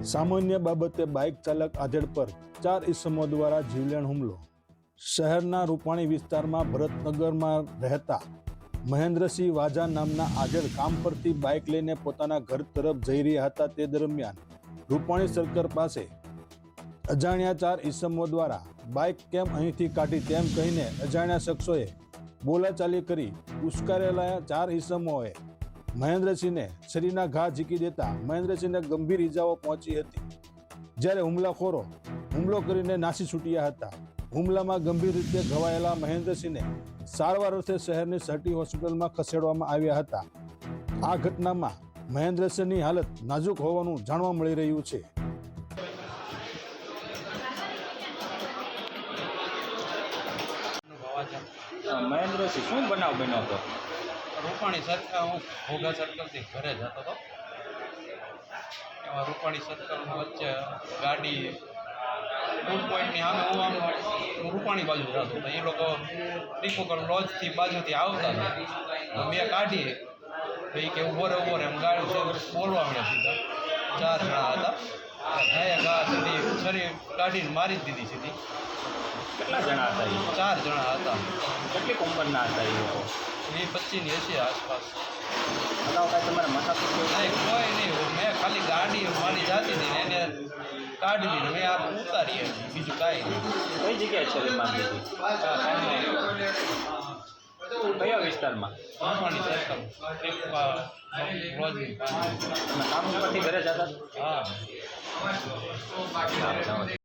સામાન્ય બાબતે બાઇક ચાલક આધેડ પર 4 ઈસમો દ્વારા જીવલેણ હુમલો। શહેરના રૂપાણી વિસ્તારમાં ભરતનગરમાં રહેતા મહેન્દ્રસિંહ વાજા નામના આધેડ કામ પરથી બાઇક લઈને પોતાના ઘર તરફ જઈ રહ્યા હતા। તે દરમિયાન રૂપાણી સર્કલ પાસે અજાણ્યા 4 ઈસમો દ્વારા બાઇક કેમ અહીંથી કાઢી તેમ કહીને અજાણ્યા શખ્સોએ બોલાચાલી કરી ઉશ્કેરેલા 4 ઈસમોએ મહેન્દ્રસિંહને શરીરના ઘા ઝીકી દેતા મહેન્દ્રસિંહને ગંભીર ઇજાઓ પહોંચી હતી, જ્યારે હુમલાખોરો હુમલો કરીને નાસી છૂટ્યા હતા। હુમલામાં ગંભીર રીતે ઘવાયેલા મહેન્દ્રસિંહને સારવાર અર્થે શહેરની સટી હોસ્પિટલમાં ખસેડવામાં આવ્યા હતા। આ ઘટનામાં મહેન્દ્રસિંહની હાલત નાજુક હોવાનું જાણવા મળી રહ્યું છે। મહેન્દ્રસિંહ શું બનાવ બન્યો હતો? રૂપાણી સર્કલ, હું ઘોઘા સર્કલથી ઘરે જતો હતો। એમાં રૂપાણી સર્કલ વચ્ચે ગાડી ફૂડ પોઈન્ટની સામે હું આમ રૂપાણી બાજુ જતો હતો। એ લોકો ટીપોકર લોજથી બાજુથી આવતા હતા, મેં કાઢી તો એ કે ઉભો રહે એમ ગાડી બોલવા મળ્યા સીધા। 4 જણા હતા, ઘાયા ઘા સીધી શરીર કાઢીને મારી જ દીધી સીધી। કેટલા જણા હતા? 4 જણા હતા। કેટલી ઉંમરના હતા એ લોકો? એ 25ની હશે આસપાસ। અગાઉ કાંઈ તમારે માથાકૂટ કેવું? નહીં, કોઈ નહીં, મેં ખાલી ગાડી મારી જાતી હતી ને એને કાઢી દીધી, મેં આ ઉતારી હતી, બીજું કાંઈ નહીં। કઈ જગ્યાએ છરી મારી દીધી? કયા વિસ્તારમાં? રૂપાણી સર્કલ રોજની તમે કામ ઉપરથી ઘરે જતા? હા। જાઓ, જાઓ,